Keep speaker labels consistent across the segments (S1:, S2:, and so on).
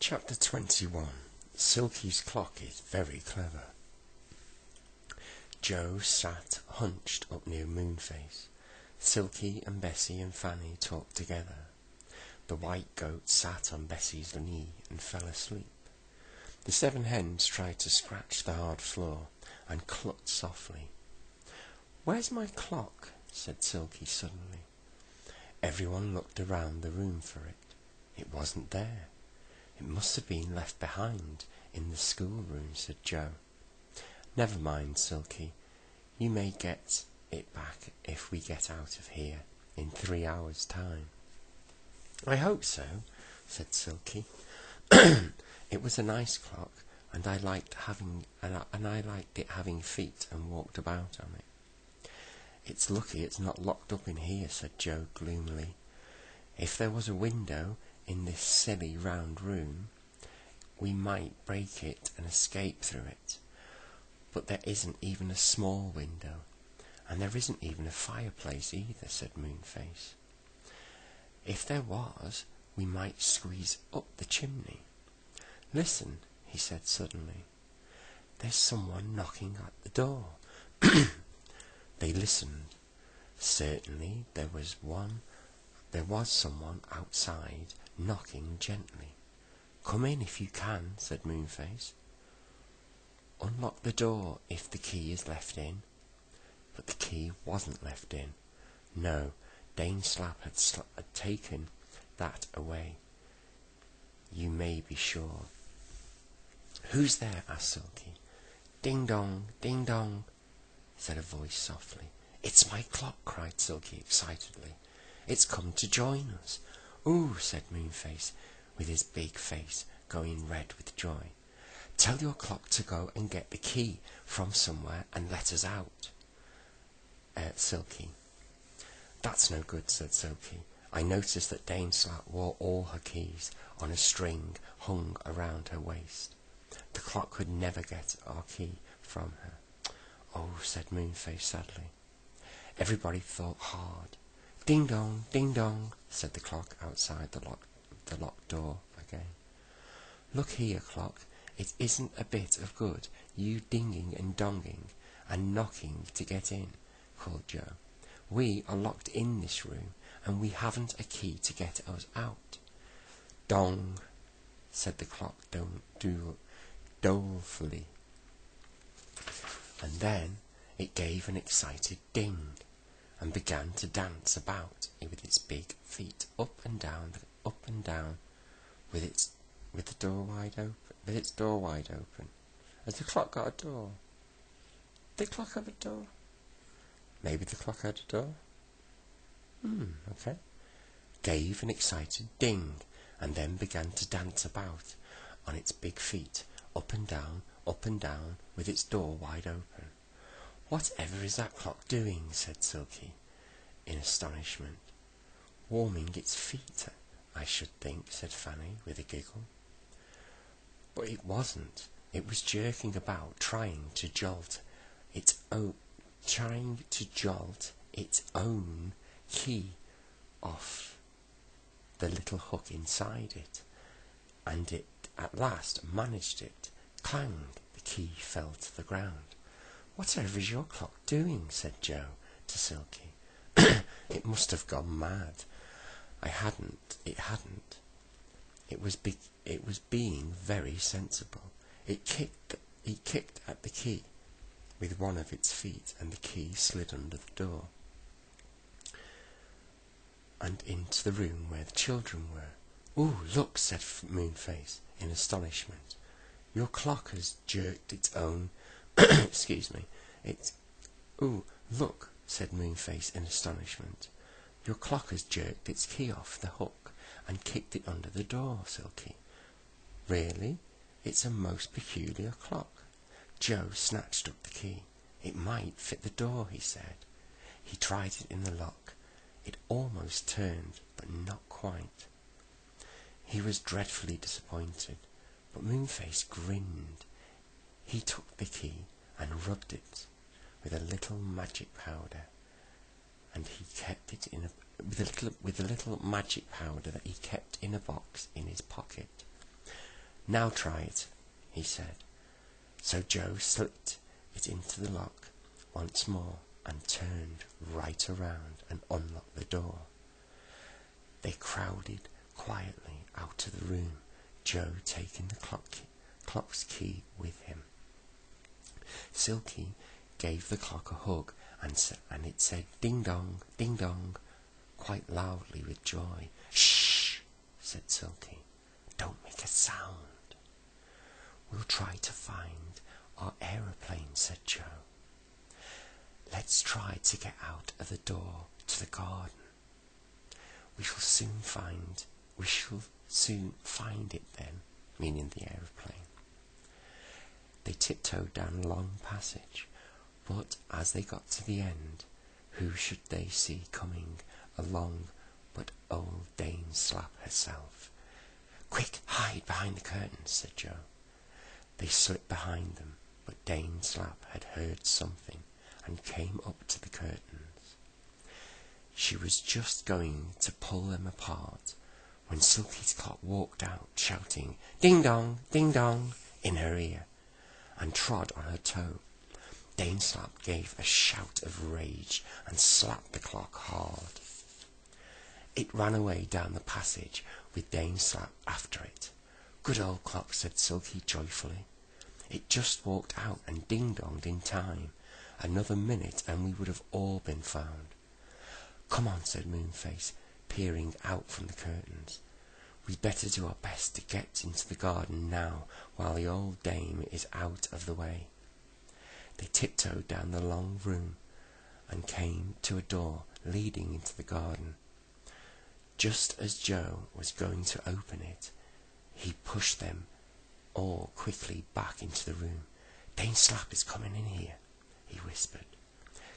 S1: Chapter 21. Silky's clock is very clever. Joe sat hunched up near Moonface. Silky and Bessie and Fanny talked together. The white goat sat on Bessie's knee and fell asleep. The 7 hens tried to scratch the hard floor and clucked softly. "Where's my clock?" said Silky suddenly. Everyone looked around the room for it. It wasn't there. "It must have been left behind in the schoolroom," said Joe. "Never mind, Silky. You may get it back if we get out of here in 3 hours' time." "I hope so," said Silky. "It was a nice clock, and I liked it having feet and walked about on it." "It's lucky it's not locked up in here," said Joe gloomily. "If there was a window in this silly round room, we might break it and escape through it. But there isn't even a small window, and there isn't even a fireplace either," said Moonface. "If there was, we might squeeze up the chimney. Listen," he said suddenly. "There's someone knocking at the door." They listened. Certainly there was someone outside knocking gently. "Come in if you can," said Moonface. "Unlock the door if the key is left in." But the key wasn't left in. No, Dane Slap had taken that away, you may be sure. "Who's there?" asked Silky. "Ding dong, ding dong," said a voice softly. "It's my clock," cried Silky excitedly. "It's come to join us." "Ooh," said Moonface, with his big face going red with joy. "Tell your clock to go and get the key from somewhere and let us out." Silky. "That's no good," said Silky. "I noticed that Dane Slap wore all her keys on a string hung around her waist. The clock could never get our key from her." "Oh," said Moonface sadly. Everybody thought hard. "Ding dong, ding dong," said the clock outside the locked door again. "Look here, clock, it isn't a bit of good you dinging and donging and knocking to get in," called Joe. "We are locked in this room, and we haven't a key to get us out." "Dong," said the clock dolefully, and then it gave an excited ding, and began to dance about with its big feet up and down, with the door wide open. Has the clock got a door? Did the clock have a door? Maybe the clock had a door. Okay. Gave an excited ding, and then began to dance about on its big feet, up and down, with its door wide open. "Whatever is that clock doing?" said Silky, in astonishment. "Warming its feet, I should think," said Fanny, with a giggle. But it wasn't. It was jerking about, trying to jolt its own key off the little hook inside it, and it at last managed it. Clang! The key fell to the ground. "Whatever is your clock doing?" said Joe to Silky. "It must have gone mad." It hadn't. It was being very sensible. It kicked at the key with one of its feet, and the key slid under the door and into the room where the children were. "Ooh, look," said Moonface in astonishment. "Your clock has jerked its own excuse me. Ooh, look," said Moonface in astonishment. "Your clock has jerked its key off the hook and kicked it under the door, Silky." "Really? It's a most peculiar clock." Joe snatched up the key. "It might fit the door," he said. He tried it in the lock. It almost turned, but not quite. He was dreadfully disappointed, but Moonface grinned. He took the key and rubbed it with a little magic powder, and he kept it with a little magic powder that he kept in a box in his pocket. "Now try it," he said. So Joe slipped it into the lock once more and turned right around and unlocked the door. They crowded quietly out of the room, Joe taking the clock's key with him. Silky gave the clock a hug and it said ding dong, quite loudly with joy. "Shh," said Silky. "Don't make a sound." "We'll try to find our aeroplane," said Joe. "Let's try to get out of the door to the garden. We shall soon find it then," meaning the aeroplane. They tiptoed down a long passage, but as they got to the end, who should they see coming along but old Dame Slap herself. "Quick, hide behind the curtains," said Joe. They slipped behind them, but Dame Slap had heard something and came up to the curtains. She was just going to pull them apart when Silky's clock walked out, shouting ding dong, in her ear, and trod on her toe. Dame Slap gave a shout of rage and slapped the clock hard. It ran away down the passage with Dame Slap after it. "Good old clock," said Silky joyfully. "It just walked out and ding-donged in time. Another minute and we would have all been found." "Come on," said Moonface, peering out from the curtains. "We'd better do our best to get into the garden now while the old dame is out of the way." They tiptoed down the long room and came to a door leading into the garden. Just as Joe was going to open it, he pushed them all quickly back into the room. "Dame Slap is coming in here," he whispered.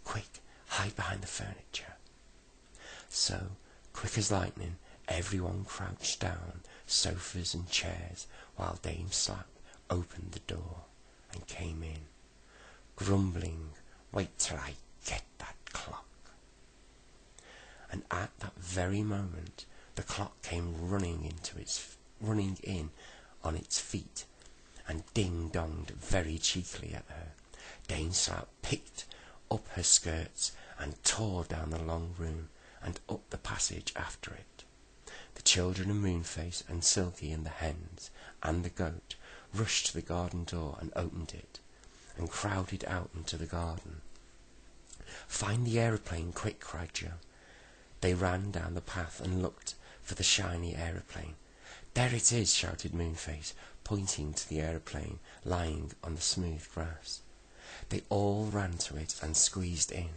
S1: "Quick, hide behind the furniture." So, quick as lightning, everyone crouched down sofas and chairs while Dame Slap opened the door and came in, grumbling, "Wait till I get that clock." And at that very moment the clock came running in on its feet and ding-donged very cheekily at her. Dame Slap picked up her skirts and tore down the long room and up the passage after it. The children and Moonface and Silky and the hens and the goat rushed to the garden door and opened it, and crowded out into the garden. "Find the aeroplane, quick!" cried Joe. They ran down the path and looked for the shiny aeroplane. "There it is!" shouted Moonface, pointing to the aeroplane lying on the smooth grass. They all ran to it and squeezed in.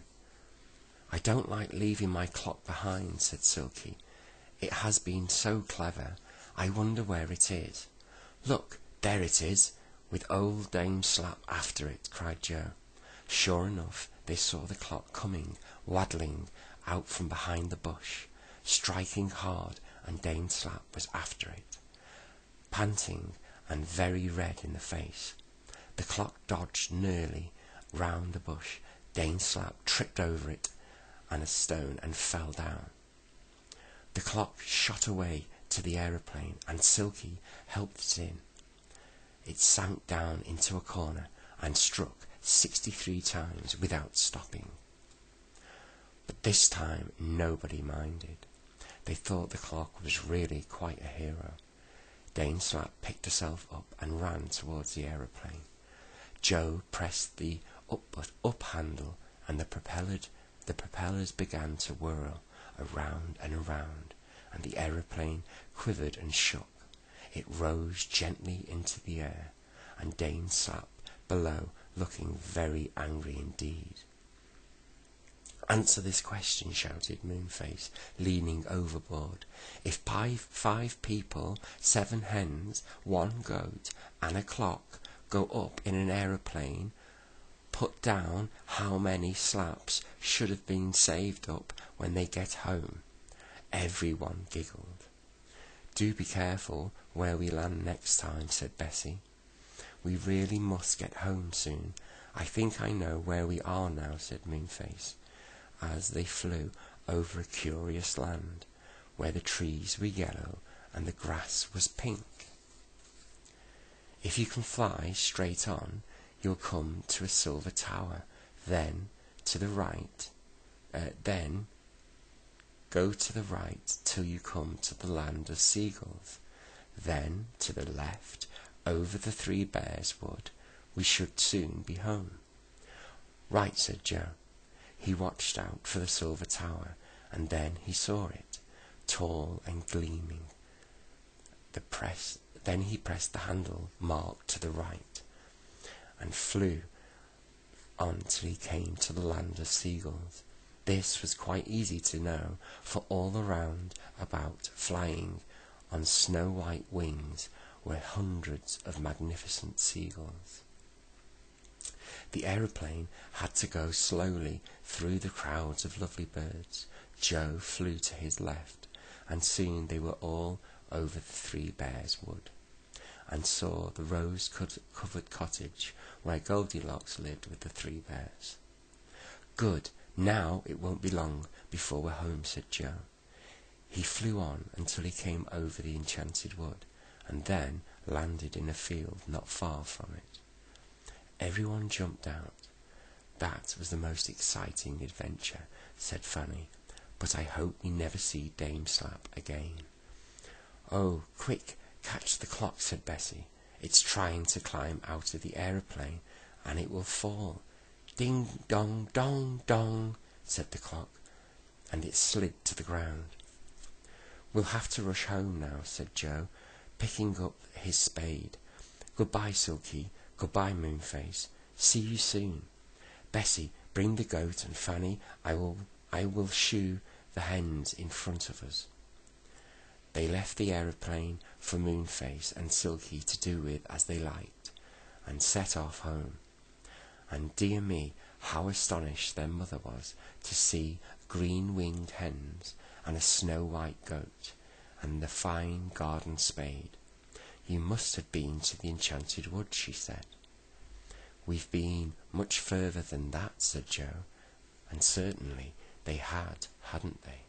S1: "I don't like leaving my clock behind," said Silky. "It has been so clever. I wonder where it is." "Look, there it is, with old Dame Slap after it," cried Joe. Sure enough, they saw the clock coming, waddling out from behind the bush, striking hard, and Dame Slap was after it, panting and very red in the face. The clock dodged nearly round the bush. Dame Slap tripped over it and a stone and fell down. The clock shot away to the aeroplane and Silky helped it in. It sank down into a corner and struck 63 times without stopping. But this time nobody minded. They thought the clock was really quite a hero. Dame Slap picked herself up and ran towards the aeroplane. Joe pressed the up handle and the propellers began to whirl around and around, and the aeroplane quivered and shook. It rose gently into the air, and Dame Slap below, looking very angry indeed. "Answer this question," shouted Moonface, leaning overboard. "If 5 people, 7 hens, 1 goat, and a clock go up in an aeroplane, put down how many slaps should have been saved up when they get home." Everyone giggled. "Do be careful where we land next time," said Bessie. "We really must get home soon. I think I know where we are now," said Moonface, as they flew over a curious land, where the trees were yellow and the grass was pink. If you can fly straight on, you'll come to a silver tower. Then to the right, then go to the right till you come to the land of seagulls. Then to the left, over the Three Bears Wood. We should soon be home." "Right," said Joe. He watched out for the silver tower, and then he saw it, tall and gleaming. Then he pressed the handle marked to the right, and flew on till he came to the land of seagulls. This was quite easy to know, for all around about, flying on snow-white wings, were hundreds of magnificent seagulls. The aeroplane had to go slowly through the crowds of lovely birds. Joe flew to his left, and soon they were all over the Three Bears Wood, and saw the rose-covered cottage where Goldilocks lived with the three bears. "Good, now it won't be long before we're home," said Joe. He flew on until he came over the enchanted wood, and then landed in a field not far from it. Everyone jumped out. "That was the most exciting adventure," said Fanny, "but I hope we never see Dame Slap again." "Oh, quick, catch the clock," said Bessie. "It's trying to climb out of the aeroplane, and it will fall." "Ding dong dong dong," said the clock, and it slid to the ground. "We'll have to rush home now," said Joe, picking up his spade. "Goodbye, Silky. Goodbye, Moonface. See you soon. Bessie, bring the goat, and Fanny, I will shoe the hens in front of us." They left the aeroplane for Moonface and Silky to do with as they liked, and set off home. And dear me, how astonished their mother was to see green-winged hens and a snow-white goat, and the fine garden spade. "You must have been to the enchanted wood," she said. "We've been much further than that," said Joe, and certainly they had, hadn't they?